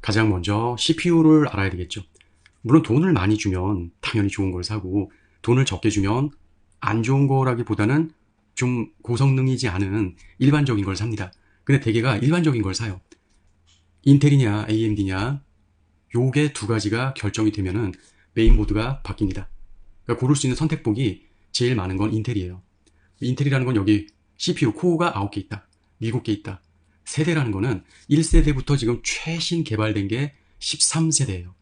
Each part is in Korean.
가장 먼저 CPU를 알아야 되겠죠. 물론 돈을 많이 주면 당연히 좋은 걸 사고, 돈을 적게 주면 안 좋은 거라기보다는 좀 고성능이지 않은 일반적인 걸 삽니다. 근데 대개가 일반적인 걸 사요. 인텔이냐 AMD냐 요게 두 가지가 결정이 되면은 메인보드가 바뀝니다. 그러니까 고를 수 있는 선택폭이 제일 많은 건 인텔이에요. 인텔이라는 건 여기 CPU 코어가 9개 있다, 7개 있다. 세대라는 거는 1세대부터 지금 최신 개발된 게 13세대예요.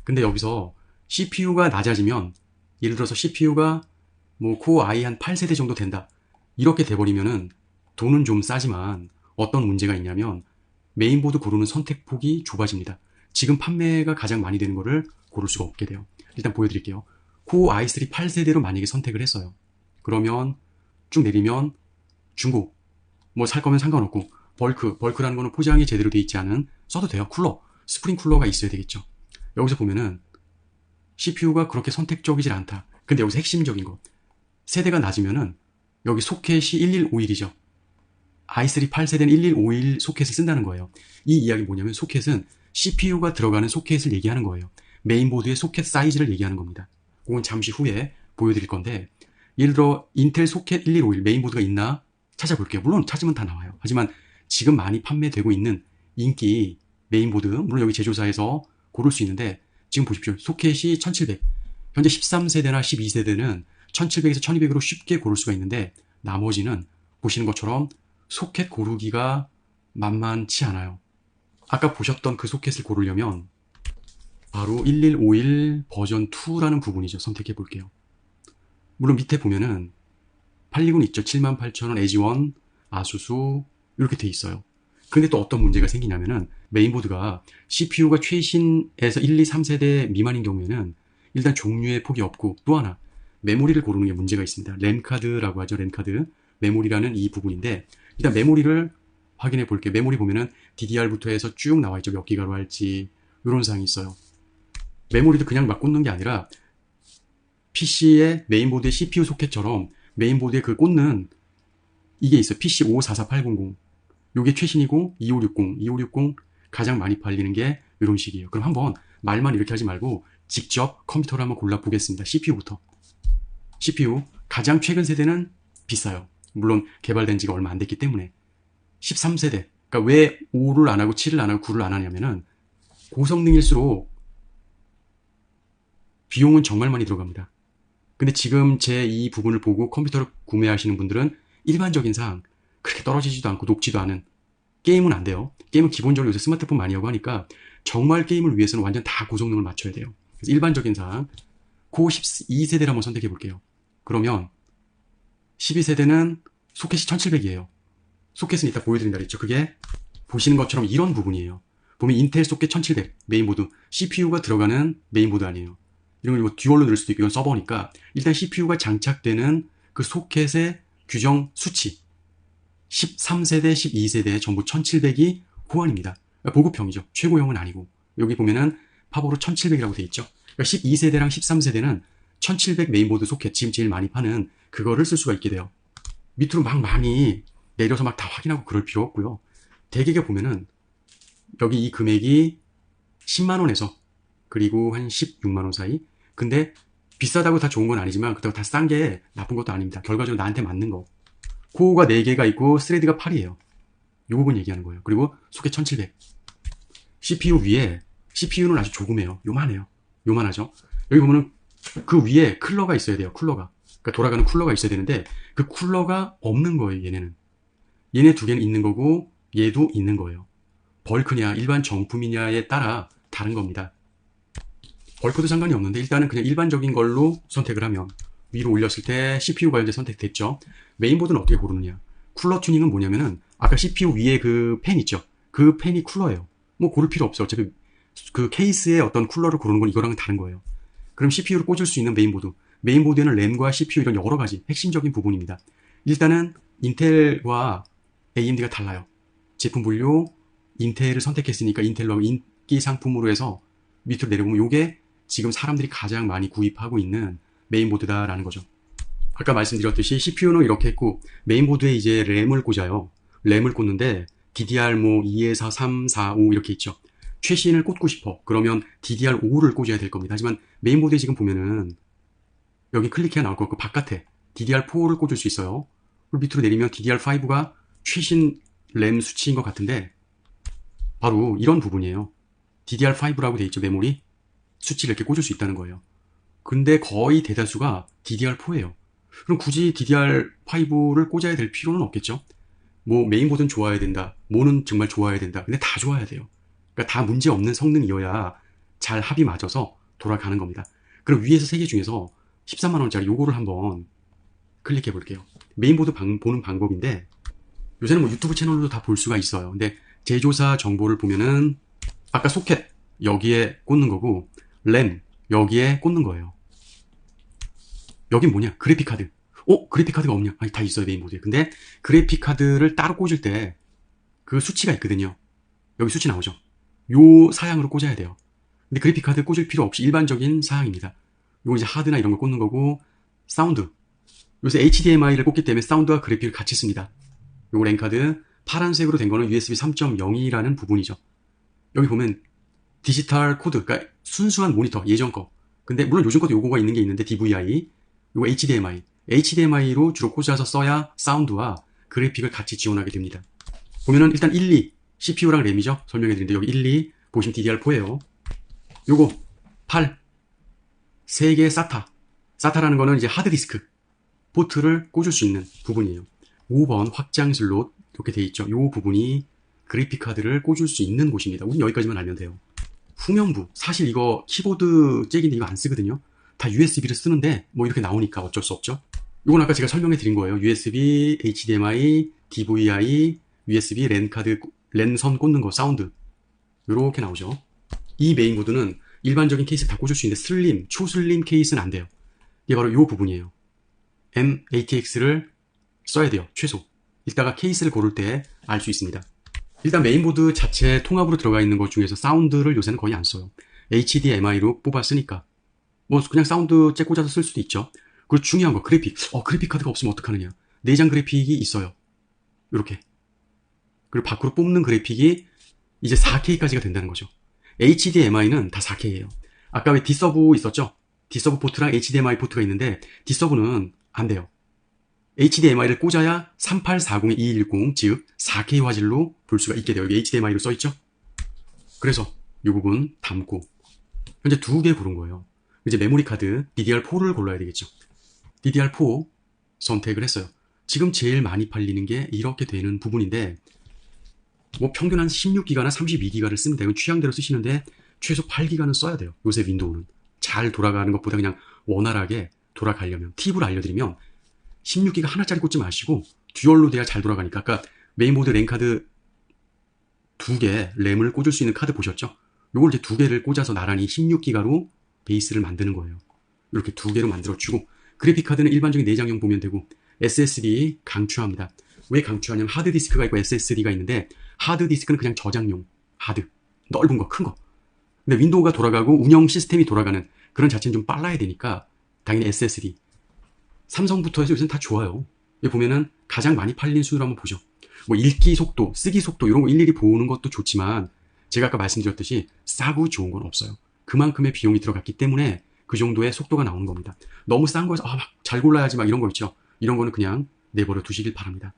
근데 여기서 CPU가 낮아지면, 예를 들어서 CPU가 뭐 코어 i 한 8세대 정도 된다, 이렇게 돼버리면은 돈은 좀 싸지만 어떤 문제가 있냐면 메인보드 고르는 선택폭이 좁아집니다. 지금 판매가 가장 많이 되는 거를 고를 수가 없게 돼요. 일단 보여드릴게요. 코어 i3 8세대로 만약에 선택을 했어요. 그러면 쭉 내리면 중고, 뭐 살 거면 상관없고, 벌크라는 거는 포장이 제대로 돼 있지 않은, 써도 돼요. 쿨러, 스프링 쿨러가 있어야 되겠죠. 여기서 보면은 CPU가 그렇게 선택적이질 않다. 근데 여기서 핵심적인 거, 세대가 낮으면은 여기 소켓이 1151이죠. i3 8세대는 1151 소켓을 쓴다는 거예요. 이 이야기 뭐냐면, 소켓은 CPU가 들어가는 소켓을 얘기하는 거예요. 메인보드의 소켓 사이즈를 얘기하는 겁니다. 그건 잠시 후에 보여드릴 건데, 예를 들어 인텔 소켓 1151 메인보드가 있나 찾아볼게요. 물론 찾으면 다 나와요. 하지만 지금 많이 판매되고 있는 인기 메인보드, 물론 여기 제조사에서 고를 수 있는데, 지금 보십시오. 소켓이 1700, 현재 13세대나 12세대는 1700에서 1200으로 쉽게 고를 수가 있는데, 나머지는 보시는 것처럼 소켓 고르기가 만만치 않아요. 아까 보셨던 그 소켓을 고르려면 바로 1151 버전 2라는 부분이죠. 선택해 볼게요. 물론 밑에 보면은 820 있죠. 78,000원, 에지원, 아수스 이렇게 돼 있어요. 근데 또 어떤 문제가 생기냐면은, 메인보드가 CPU가 최신에서 1, 2, 3세대 미만인 경우에는 일단 종류의 폭이 없고, 또 하나 메모리를 고르는 게 문제가 있습니다. 램카드라고 하죠. 램카드, 메모리라는 이 부분인데, 일단 메모리를 확인해 볼게요. 메모리 보면은 DDR부터 해서 쭉 나와 있죠. 몇 기가로 할지 이런 사항이 있어요. 메모리도 그냥 막 꽂는 게 아니라 PC의 메인보드의 CPU 소켓처럼 메인보드에 그 꽂는 이게 있어요. PC 544800. 요게 최신이고 2560 가장 많이 팔리는 게 이런 식이에요. 그럼 한번 말만 이렇게 하지 말고 직접 컴퓨터를 한번 골라 보겠습니다. CPU부터. CPU 가장 최근 세대는 비싸요. 물론 개발된 지가 얼마 안 됐기 때문에. 13세대. 그러니까 왜 5를 안 하고 7을 안 하고 9를 안 하냐면은, 고성능일수록 비용은 정말 많이 들어갑니다. 근데 지금 제 이 부분을 보고 컴퓨터를 구매하시는 분들은 일반적인 사항, 그렇게 떨어지지도 않고 높지도 않은, 게임은 안 돼요. 게임은 기본적으로 요새 스마트폰 많이 하고 하니까 정말 게임을 위해서는 완전 다 고성능을 맞춰야 돼요. 그래서 일반적인 사항, 코어 12세대를 한번 선택해 볼게요. 그러면 12세대는 소켓이 1700이에요. 소켓은 이따 보여드린다 그랬죠. 그게 보시는 것처럼 이런 부분이에요. 보면 인텔 소켓 1700 메인보드, CPU가 들어가는 메인보드 아니에요. 이런 거 듀얼로 넣을 수도 있고, 이건 서버니까 일단 CPU가 장착되는 그 소켓의 규정 수치 13세대, 12세대 전부 1700이 호환입니다. 보급형이죠. 최고형은 아니고. 여기 보면은 팝으로 1700이라고 돼 있죠. 그러니까 12세대랑 13세대는 1700 메인보드 소켓, 지금 제일 많이 파는 그거를 쓸 수가 있게 돼요. 밑으로 막 많이 내려서 막 다 확인하고 그럴 필요 없고요. 대개가 보면은 여기 이 금액이 10만원에서 그리고 한 16만원 사이. 근데 비싸다고 다 좋은 건 아니지만 그렇다고 다 싼 게 나쁜 것도 아닙니다. 결과적으로 나한테 맞는 거. 코어가 4개가 있고 스레드가 8이에요. 요 부분 얘기하는 거예요. 그리고 소켓 1700. CPU 위에, CPU는 아주 조그매요. 요만해요. 요만하죠. 여기 보면은 그 위에 쿨러가 있어야 돼요. 쿨러가. 그러니까 돌아가는 쿨러가 있어야 되는데 그 쿨러가 없는 거예요. 얘네는. 얘네 두 개는 있는 거고 얘도 있는 거예요. 벌크냐 일반 정품이냐에 따라 다른 겁니다. 벌크도 상관이 없는데, 일단은 그냥 일반적인 걸로 선택을 하면 위로 올렸을 때 CPU가 이제 선택됐죠. 메인보드는 어떻게 고르느냐. 쿨러 튜닝은 뭐냐면은, 아까 CPU 위에 그 팬 있죠. 그 팬이 쿨러예요. 뭐 고를 필요 없어요. 어차피 그 케이스의 어떤 쿨러를 고르는 건 이거랑은 다른 거예요. 그럼 CPU를 꽂을 수 있는 메인보드. 메인보드에는 램과 CPU 이런 여러 가지 핵심적인 부분입니다. 일단은 인텔과 AMD가 달라요. 제품 분류, 인텔을 선택했으니까 인텔로 인기 상품으로 해서 밑으로 내려보면 요게 지금 사람들이 가장 많이 구입하고 있는 메인보드다라는 거죠. 아까 말씀드렸듯이 CPU는 이렇게 했고, 메인보드에 이제 램을 꽂아요. 램을 꽂는데 DDR 뭐 2에서 3, 4, 5 이렇게 있죠. 최신을 꽂고 싶어. 그러면 DDR5를 꽂아야 될 겁니다. 하지만 메인보드에 지금 보면은 여기 클릭해야 나올 것 같고 바깥에 DDR4를 꽂을 수 있어요. 그리고 밑으로 내리면 DDR5가 최신 램 수치인 것 같은데 바로 이런 부분이에요. DDR5라고 돼 있죠. 메모리 수치를 이렇게 꽂을 수 있다는 거예요. 근데 거의 대다수가 DDR4예요. 그럼 굳이 DDR5를 꽂아야 될 필요는 없겠죠. 뭐 메인보드는 좋아야 된다. 뭐는 정말 좋아야 된다. 근데 다 좋아야 돼요. 그러니까 다 문제 없는 성능이어야 잘 합이 맞아서 돌아가는 겁니다. 그럼 위에서 세 개 중에서 13만 원짜리 요거를 한번 클릭해 볼게요. 메인보드 보는 방법인데 요새는 뭐 유튜브 채널로도 다 볼 수가 있어요. 근데 제조사 정보를 보면은 아까 소켓 여기에 꽂는 거고 램 여기에 꽂는 거예요. 여긴 뭐냐? 그래픽카드. 그래픽카드가 없냐? 아니, 다 있어요, 메인보드에. 근데 그래픽카드를 따로 꽂을 때 그 수치가 있거든요. 여기 수치 나오죠? 요 사양으로 꽂아야 돼요. 근데 그래픽카드 꽂을 필요 없이 일반적인 사양입니다. 요거 이제 하드나 이런 거 꽂는 거고 사운드. 요새 HDMI를 꽂기 때문에 사운드와 그래픽을 같이 씁니다. 요거 랜카드 파란색으로 된 거는 USB 3.0이라는 부분이죠. 여기 보면 디지털 코드, 그러니까 순수한 모니터, 예전 거. 근데 물론 요즘 것도 요거가 있는 게 있는데 DVI, 요거 HDMI. HDMI로 주로 꽂아서 써야 사운드와 그래픽을 같이 지원하게 됩니다. 보면은 일단 1, 2, CPU랑 램이죠. 설명해 드리는데 여기 1, 2, 보시면 DDR4예요. 요거 8, 3개의 SATA. SATA라는 거는 이제 하드디스크 포트를 꽂을 수 있는 부분이에요. 5번 확장 슬롯 이렇게 돼 있죠. 요 부분이 그래픽카드를 꽂을 수 있는 곳입니다. 우린 여기까지만 알면 돼요. 후면부. 사실 이거 키보드 잭인데 이거 안 쓰거든요. 다 USB를 쓰는데 뭐 이렇게 나오니까 어쩔 수 없죠. 이건 아까 제가 설명해 드린 거예요. USB, HDMI, DVI, USB 랜카드, 랜선 꽂는 거, 사운드. 이렇게 나오죠. 이 메인보드는 일반적인 케이스 다 꽂을 수 있는데 슬림, 초슬림 케이스는 안 돼요. 이게 바로 이 부분이에요. M-ATX를 써야 돼요. 최소. 이따가 케이스를 고를 때 알 수 있습니다. 일단 메인보드 자체 통합으로 들어가 있는 것 중에서 사운드를 요새는 거의 안 써요. HDMI로 뽑아 쓰니까. 뭐 그냥 사운드 잭 꽂아서 쓸 수도 있죠. 그리고 중요한 거 그래픽. 그래픽 카드가 없으면 어떡하느냐. 내장 그래픽이 있어요. 이렇게. 그리고 밖으로 뽑는 그래픽이 이제 4K까지가 된다는 거죠. HDMI는 다 4K예요. 아까 왜 D서브 있었죠? D서브 포트랑 HDMI 포트가 있는데 D서브는 안 돼요. HDMI를 꽂아야 3840-2110, 즉 4K 화질로 볼 수가 있게 돼요. 여기 HDMI로 써있죠? 그래서 이 부분 담고 현재 2개 고른 거예요. 이제 메모리 카드 DDR4를 골라야 되겠죠. DDR4 선택을 했어요. 지금 제일 많이 팔리는 게 이렇게 되는 부분인데 뭐 평균 한 16기가나 32기가를 쓰면 되고 취향대로 쓰시는데 최소 8기가는 써야 돼요. 요새 윈도우는. 잘 돌아가는 것보다 그냥 원활하게 돌아가려면 팁을 알려드리면 16기가 하나짜리 꽂지 마시고 듀얼로 돼야 잘 돌아가니까 아까 메인보드 랜카드 2개 램을 꽂을 수 있는 카드 보셨죠? 요걸 이제 2개를 꽂아서 나란히 16기가로 베이스를 만드는 거예요. 이렇게 2개로 만들어주고 그래픽카드는 일반적인 내장형 보면 되고 SSD 강추합니다. 왜 강추하냐면 하드디스크가 있고 SSD가 있는데 하드디스크는 그냥 저장용 하드 넓은 거 큰 거. 근데 윈도우가 돌아가고 운영 시스템이 돌아가는 그런 자체는 좀 빨라야 되니까 당연히 SSD 삼성부터 해서 요새는 다 좋아요. 여기 보면은 가장 많이 팔린 순으로 한번 보죠. 뭐 읽기 속도, 쓰기 속도 이런 거 일일이 보는 것도 좋지만 제가 아까 말씀드렸듯이 싸고 좋은 건 없어요. 그만큼의 비용이 들어갔기 때문에 그 정도의 속도가 나오는 겁니다. 너무 싼 거에서 막 잘 골라야지 막 이런 거 있죠. 이런 거는 그냥 내버려 두시길 바랍니다.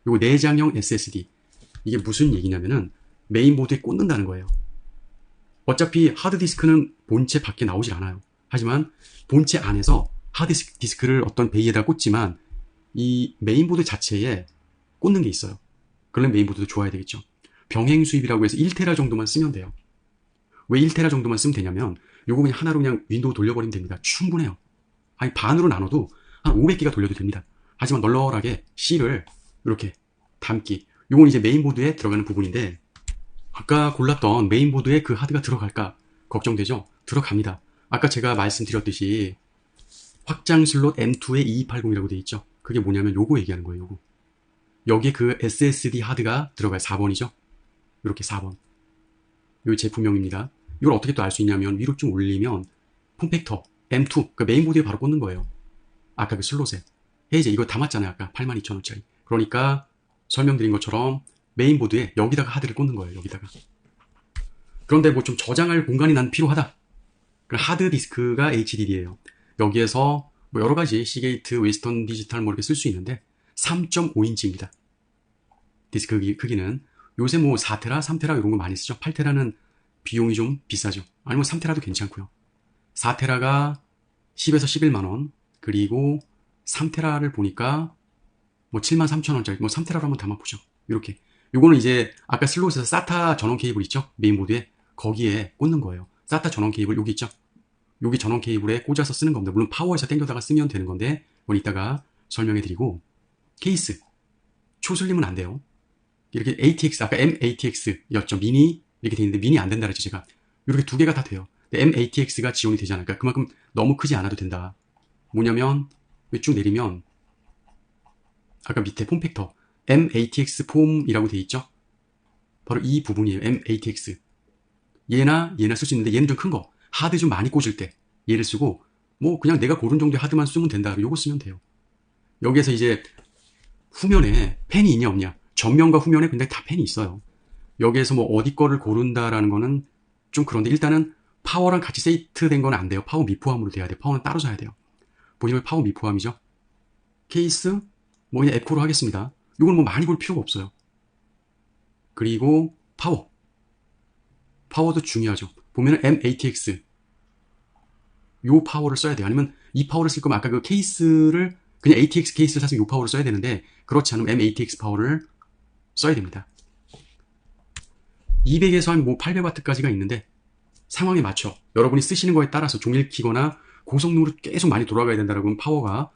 요거 내장형 SSD 이게 무슨 얘기냐면은 메인보드에 꽂는다는 거예요. 어차피 하드디스크는 본체 밖에 나오질 않아요. 하지만 본체 안에서 하드디스크를 어떤 베이에다 꽂지만 이 메인보드 자체에 꽂는 게 있어요. 그러면 메인보드도 좋아야 되겠죠. 병행 수입이라고 해서 1테라 정도만 쓰면 돼요. 왜 1테라 정도만 쓰면 되냐면 요거 그냥 하나로 그냥 윈도우 돌려버리면 됩니다. 충분해요. 아니 반으로 나눠도 한 500기가 돌려도 됩니다. 하지만 널널하게 C를 이렇게 담기. 요건 이제 메인보드에 들어가는 부분인데 아까 골랐던 메인보드에 그 하드가 들어갈까 걱정되죠? 들어갑니다. 아까 제가 말씀드렸듯이 확장 슬롯 M2에 2280이라고 되어 있죠. 그게 뭐냐면 요거 얘기하는 거예요. 요거. 여기에 그 SSD 하드가 들어가요. 4번이죠. 이렇게 4번. 요 제품명입니다. 이걸 어떻게 또 알 수 있냐면 위로 좀 올리면 폼팩터 M2 그 메인보드에 바로 꽂는 거예요. 아까 그 슬롯에. 이제 이거 담았잖아요. 아까 82,000원짜리. 그러니까 설명드린 것처럼 메인보드에 여기다가 하드를 꽂는 거예요. 여기다가. 그런데 뭐 좀 저장할 공간이 난 필요하다. 그럼 하드디스크가 HDD예요. 여기에서 뭐 여러 가지 시게이트, 웨스턴 디지털 뭐 이렇게 쓸 수 있는데 3.5인치입니다. 디스크 크기는 요새 뭐 4테라, 3테라 이런 거 많이 쓰죠. 8테라는 비용이 좀 비싸죠. 아니면 3테라도 괜찮고요. 4테라가 10에서 11만 원, 그리고 3테라를 보니까 뭐 73,000원짜리, 뭐 3테라로 한번 담아보죠. 이렇게. 요거는 이제 아까 슬롯에서 SATA 전원 케이블 있죠? 메인보드에. 거기에 꽂는 거예요. SATA 전원 케이블 여기 있죠? 여기 전원 케이블에 꽂아서 쓰는 겁니다. 물론 파워에서 당겨다가 쓰면 되는 건데 그건 이따가 설명해 드리고, 케이스 초슬림은 안 돼요. 이렇게 ATX, 아까 MATX였죠. 미니 이렇게 돼 있는데 미니 안 된다 그랬죠 제가. 이렇게 두 개가 다 돼요. 근데 MATX가 지원이 되지 않을까. 그만큼 너무 크지 않아도 된다. 뭐냐면 쭉 내리면 아까 밑에 폼팩터 MATX 폼이라고 돼 있죠. 바로 이 부분이에요. MATX. 얘나 쓸 수 있는데 얘는 좀 큰 거. 하드 좀 많이 꽂을 때 얘를 쓰고, 뭐 그냥 내가 고른 정도의 하드만 쓰면 된다. 요거 쓰면 돼요. 여기에서 이제 후면에 펜이 있냐 없냐. 전면과 후면에 근데 다 펜이 있어요. 여기에서 뭐 어디 거를 고른다라는 거는 좀 그런데 일단은 파워랑 같이 세이트된 건 안 돼요. 파워 미포함으로 돼야 돼요. 파워는 따로 사야 돼요. 보시면 파워 미포함이죠. 케이스 뭐 그냥 에코로 하겠습니다. 이건 뭐 많이 볼 필요가 없어요. 그리고 파워도 중요하죠. 보면은 MATX 요 파워를 써야 돼요. 아니면 이 파워를 쓸 거면 아까 그 케이스를 그냥 ATX 케이스를 사서 요 파워를 써야 되는데 그렇지 않으면 MATX 파워를 써야 됩니다. 200에서 한 뭐 800W까지가 있는데 상황에 맞춰 여러분이 쓰시는 거에 따라서 종일 키거나 고성능으로 계속 많이 돌아가야 된다라고 하면 파워가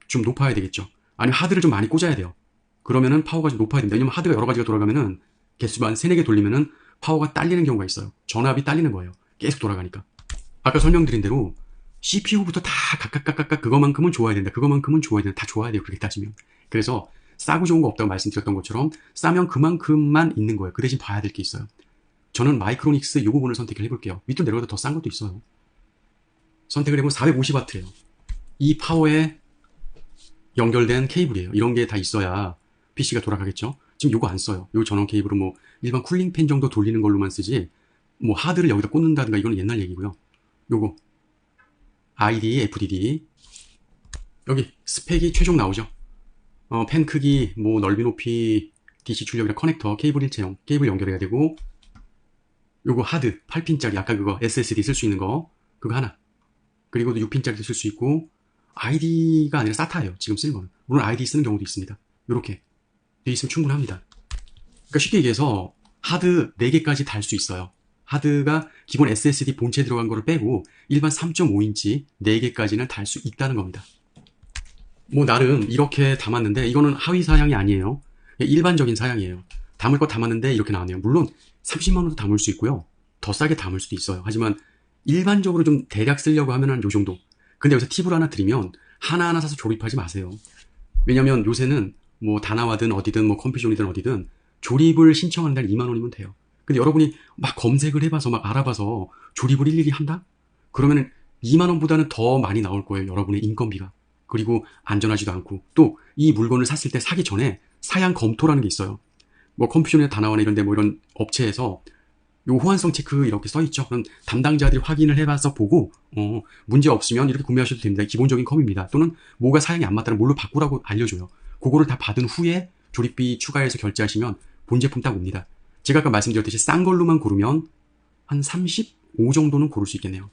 좀 높아야 되겠죠. 아니면 하드를 좀 많이 꽂아야 돼요. 그러면은 파워가 좀 높아야 됩니다. 왜냐면 하드가 여러 가지가 돌아가면은 개수만 3, 4개 돌리면은 파워가 딸리는 경우가 있어요. 전압이 딸리는 거예요. 계속 돌아가니까. 아까 설명드린 대로 CPU부터 다 각각 그거만큼은 좋아야 된다. 그거만큼은 좋아야 된다. 다 좋아야 돼요. 그렇게 따지면. 그래서 싸고 좋은 거 없다고 말씀드렸던 것처럼 싸면 그만큼만 있는 거예요. 그 대신 봐야 될 게 있어요. 저는 마이크로닉스 이 부분을 선택을 해볼게요. 밑으로 내려가도 더 싼 것도 있어요. 선택을 해보면 450W예요. 이 파워에 연결된 케이블이에요. 이런 게 다 있어야 PC가 돌아가겠죠. 지금 요거 안 써요. 요 전원 케이블은 뭐 일반 쿨링팬 정도 돌리는 걸로만 쓰지 뭐 하드를 여기다 꽂는다든가 이거는 옛날 얘기고요. 요거 ID, FDD 여기 스펙이 최종 나오죠. 펜 크기, 뭐 넓이 높이, DC 출력이랑 커넥터, 케이블 일체형, 케이블 연결해야 되고, 요거 하드 8핀짜리 아까 그거 SSD 쓸 수 있는 거 그거 하나, 그리고 6핀짜리도 쓸 수 있고, ID가 아니라 SATA예요. 지금 쓰는 거는. 물론 ID 쓰는 경우도 있습니다. 요렇게 돼 있으면 충분합니다. 그러니까 쉽게 얘기해서 하드 4개까지 달 수 있어요. 하드가 기본 SSD 본체 들어간 거를 빼고 일반 3.5인치 4개까지는 달 수 있다는 겁니다. 뭐 나름 이렇게 담았는데 이거는 하위 사양이 아니에요. 일반적인 사양이에요. 담을 거 담았는데 이렇게 나왔네요. 물론 30만 원도 담을 수 있고요. 더 싸게 담을 수도 있어요. 하지만 일반적으로 좀 대략 쓰려고 하면은 요 정도. 근데 여기서 팁을 하나 드리면 하나하나 사서 조립하지 마세요. 왜냐면 요새는 뭐 다나와든 어디든 뭐 컴퓨존이든 어디든 조립을 신청하는 날 2만 원이면 돼요. 근데 여러분이 막 검색을 해봐서 막 알아봐서 조립을 일일이 한다? 그러면은 2만 원보다는 더 많이 나올 거예요. 여러분의 인건비가. 그리고 안전하지도 않고 또 이 물건을 샀을 때 사기 전에 사양 검토라는 게 있어요. 뭐 컴퓨전이나 다나와나 이런데 뭐 이런 업체에서 요 호환성 체크 이렇게 써있죠. 그럼 담당자들이 확인을 해봐서 보고 문제 없으면 이렇게 구매하셔도 됩니다. 기본적인 컴입니다. 또는 뭐가 사양이 안 맞다면 뭘로 바꾸라고 알려줘요. 그거를 다 받은 후에 조립비 추가해서 결제하시면 본 제품 딱 옵니다. 제가 아까 말씀드렸듯이 싼 걸로만 고르면 한 35 정도는 고를 수 있겠네요.